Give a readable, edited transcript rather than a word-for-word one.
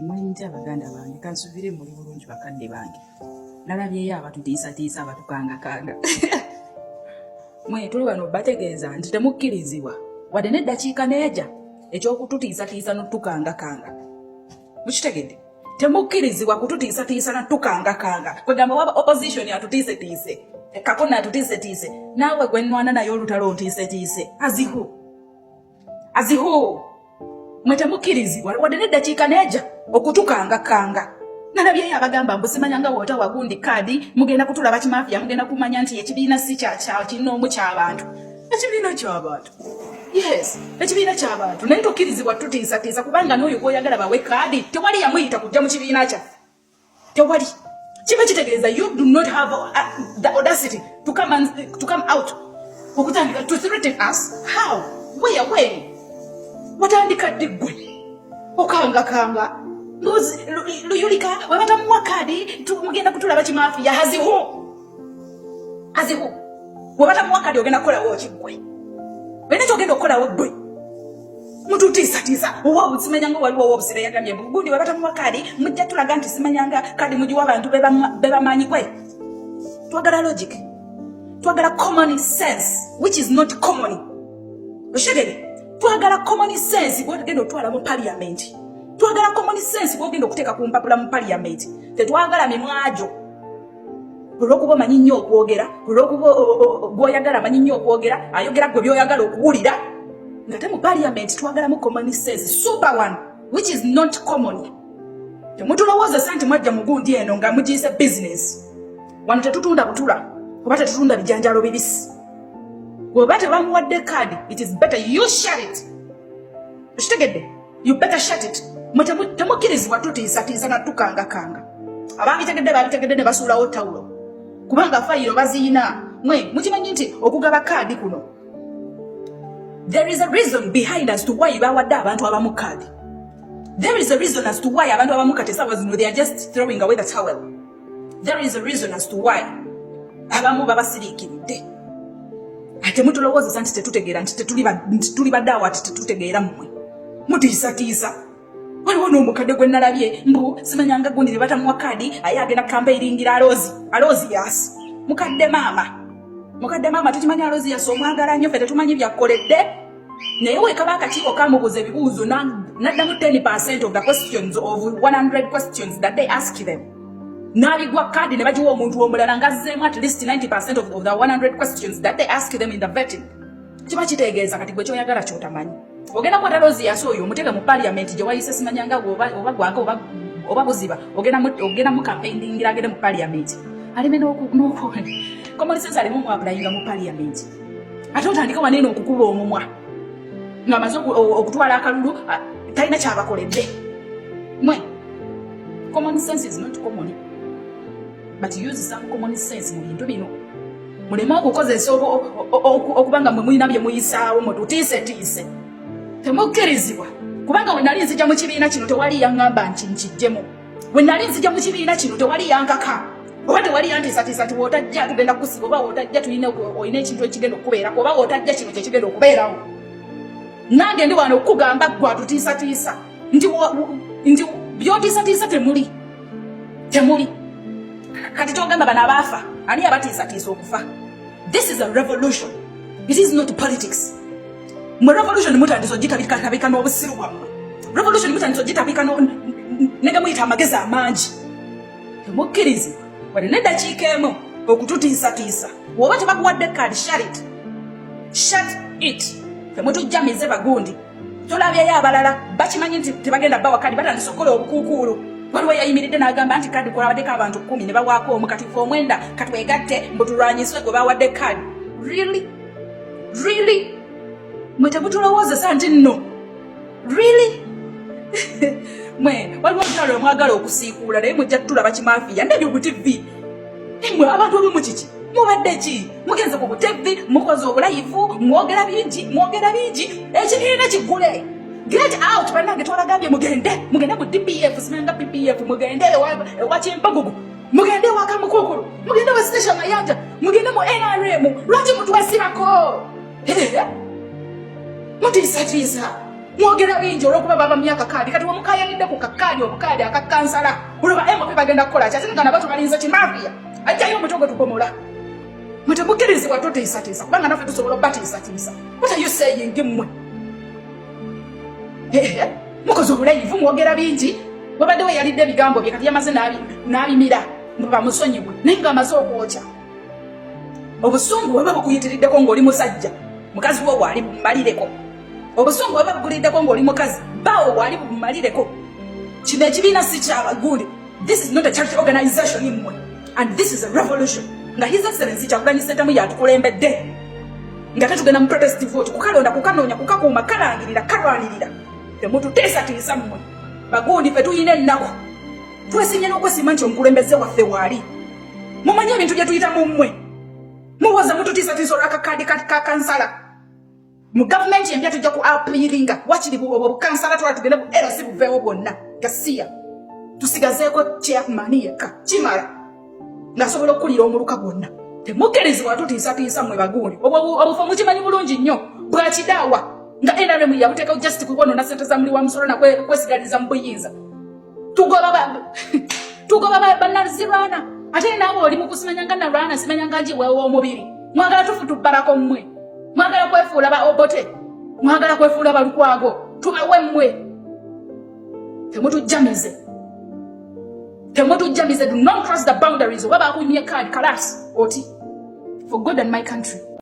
Muyinza abaganda bange kansubire muli bulungi bakadde bange. Nalabyeyo abatutiisatiisa abatukangakanga. Mwe tuli wano bategeeza nti temukkirizibwa wadde n'eddakiika n'eja eky'okututiisatiisa n'otukangakanga. Mukitegedde? Temukkirizibwa kututiisatiisa n'otukangakanga. Kwegamba waba opposition atutiisetiise. Kakona atutiisetiise. Naawe gwe nnwana naye olutalo ontiisetiise. Azihu. Mwe temukkirizibwa wadde n'eddakiika n'eja okutukangakanga. Nalabyeyo abagamba mbu simanyanga woota wagundi kaadi mugenda kutulaba kimafia mugenda kumanya nti ekibiina si kyakyawo kirina omu ky'abantu. Ekibiina ky'abantu. Yes, ekibiina ky'abantu. Naye tokkirizibwa tutiisatiisa kubanga n'oyo gw'oyagala bawe kaadi tewali yamuyita kujja mu kibiina kya. Tewali. Kiba kitegeeza you do not have the audacity to come out. Okutandika to threaten us. How? Where? When? Watandika ddegwe. Okangakanga. Luyulika wabata mwakadi mugenda kutulaba kimafia hazihu wabata mwakadi ogenda kukola wokigwe bene togenda okukola wogwe mututiisatiisa owa simanyanga waliwo wobusire yagambye gundi wabata mwakadi mujja tulaga nti simanyanga kadi mugiwa abantu bebamanyi kwe. Twagala logic, twagala common sense which is not common. Oshegere twagala common sense bwogenda otwala mu parliament. Twagala common sense bwogenda okuteeka ku mpapula mu parliament. Tetwagala mimwajo. Olw'okuba omanyi nnyo okwogera, olw'okuba gw'oyagala amanyi nnyo okwogera, ayogera gwe by'oyagala okuwulira. Nga te mu parliament twagalamu common sense, super one, which is not common. Temutulowooza nti mwajja mu gundi eno nga mugiyise business. Wano tetutunda butula, oba tetutunda bijanjalo bibisi. Bw'oba tebamuwadde kaadi, it is better you shut it. Okitegedde? You better shut it. Temukkirizibwa tutiisatiisa na tukangakanga. Ababitegedde ne basuulawo tawulo. Kubanga fayiro baziina. Mwe mukimanyi nti okugaba kaadi kuno. There is a reason behind as to why bawadde abantu abamu kaadi. There is a reason as to why abantu abamu kati essaawa zino they are just throwing away the towel. There is a reason as to why abamu babasiriikiridde. Ate mutulowooza nti tetutegeera nti tuli badde ati tetutegeera mmwe. Mutiisatiisa. Waliwo n'omukadde gwe nalabye mbu simanyanga gundi ne batamuwa kaadi aye agenda campaigningira Alozias. Mukadde maama tukimanyi Alozias omwagala nnyo ffe tetumanyi byakkoledde. Naye weekaba akakiiko kamubuuza ebibuuzo n'addamu 10% of the questions of 100 questions that they ask them. N'abigwa kaadi ne bagiwa omuntu omulala ng'azzeemu at least 90% of the 100 questions that they ask them in the vetting. Kiba kitegeeza kati gwe kyoyagala ky'otamanyi. Ogenda kwa Alozias oyo omutega mu parliament gye wayise simanyanga oba gwanga oba buziba ogenda mu campaigning agende mu parliament alime n'okuwone common sense alimu mu applyinga mu parliament ate otandika wanene okukuba omumwa ng'amaze okutwala akalulu talina kyabakoledde. Mwe common sense is not common but use some common sense mu bintu bino. Muleme okukozesa okubanga mwe mulina bye muyisaawo mututiisetiise. Temukkirizibwa kubanga we nali nzija mu kibiina kino tewali yaŋŋamba nti nkijjemu. We nali nzija mu kibiina kino tewali yankaka. Oba tewali yantiisatiisa ti wootajja tugenda kukusiba oba wootajja olina ekintu ekigenda okubeerako oba wootajja kino kyekigenda okubeerawo. Nange ndi wano okukugamba gwe atutiisatiisa nti by'otiisatiisa temuli. Kati kyogamba bano abaafa ani abatiisatiisa okufa. This is a revolution. It is not politics. Mu revolution mutandise ogitabika n'obusiru bwammwe. Revolution mutandise ogitabika nega muyita amagezi amangi. Temukkirizibwa wadde n'eddakiika emu okututiisatiisa. Bw'oba tebakuwadde kaadi shut it. Temutujjamize bagundi. Tolabyeyo abalala bakimanyi nti tebagenda bawa kaadi batandise okukola obukuukuulu. Waliwo yayimiridde n'agamba nti kaadi kulabaddeko abantu 10 ne bawaako omu kati ffe omwenda katwegatte mbu tulwanyiswe gwe bawadde kaadi. Really? Mwe temutulowooza nti nno. Really? Mwe waliwo omutalo omwagala okusiikuula naye mujja tulaba kimafia ndebyo ku TV. Mwe abantu abamu kiki? Mubadde ki? Mugenze ku TV, mukoze obulayivu, mwogera bingi. Ekibiina kiggule. Get out bannange twabagambye mugende mu DPF simanga PPF mugende ewa Kimpagugu. Mugende wa Kamukukulu. Mugende wa Station Mayanja. Mugende mu NRM. Lwaki mutwasibako? Mutiisatiisa. mwogera bingi olwokuba baba myaka kadi kati wamukayanidde ku kakadi obukadi akakansala olaba MP bagenda kukola ki ate ngana batu balinze kimafia ajjayo omutogo tubomola mutemukirizibwa toteesatiisa kubanga naffe tusobola obatiisatiisa. What are you saying mmwe? Mukozi obulayivu mwogera bingi wabadde weyalidde ebigambo bye kati yamaze n'abimira muba musonyiwe naye nga amaze okwokya. Obusungu bweba bukuyitiriddeko ng'oli musajja mukazi wo bwali bumalireko. Obusungu bweba bukuliddeko ng'oli mukazi bawo bwali bumalireko. Kino ekibiina si kyabaguli. This is not a charity organization imwe and this is a revolution. Nga His Excellency Kyagulanyi Ssentamu yatukulembedde nga tetugenda mu protest vote kukalonda kukanoonya kukakuuma kalangirira kalwanirira. Temututeesatiisa mmwe bagundi ffe tuyina ennaku twesimye n'okwesiima nti omukulembeze waffe waali. Mumanye ebintu bye tuyitamu mmwe muwoza mututiisatiisa olw'akakadi ka kansala. Mu gavumenti empya tujja ku apiiringa wakiri obukansala twala tugende bu LC buveewo bwonna gasiya tusigazeeko chairman yekka kimala ng'asobola okukulira omuluka gwonna. Temukkirizibwa tutiisatiisa mmwe bagundi obufu mukimanyi bulungi nnyo bwakidaawa nga NRM yabuteeka just kubonoona ssente za muli wa musolo nakwesigaliza mu buyinza. Tugoba bannazirwana ate naawe oli mu kusimanyanga nalwana simanyanga njiweewo omubiri. Mwagala tufutubalako mmwe, mwagala kwefuula ba Obote, mwagala kwefuula Balukwago, tubawe mmwe. Temutujjamize, do not cross the boundaries. Oba bakunyie kadi kalasi oti for God and my country.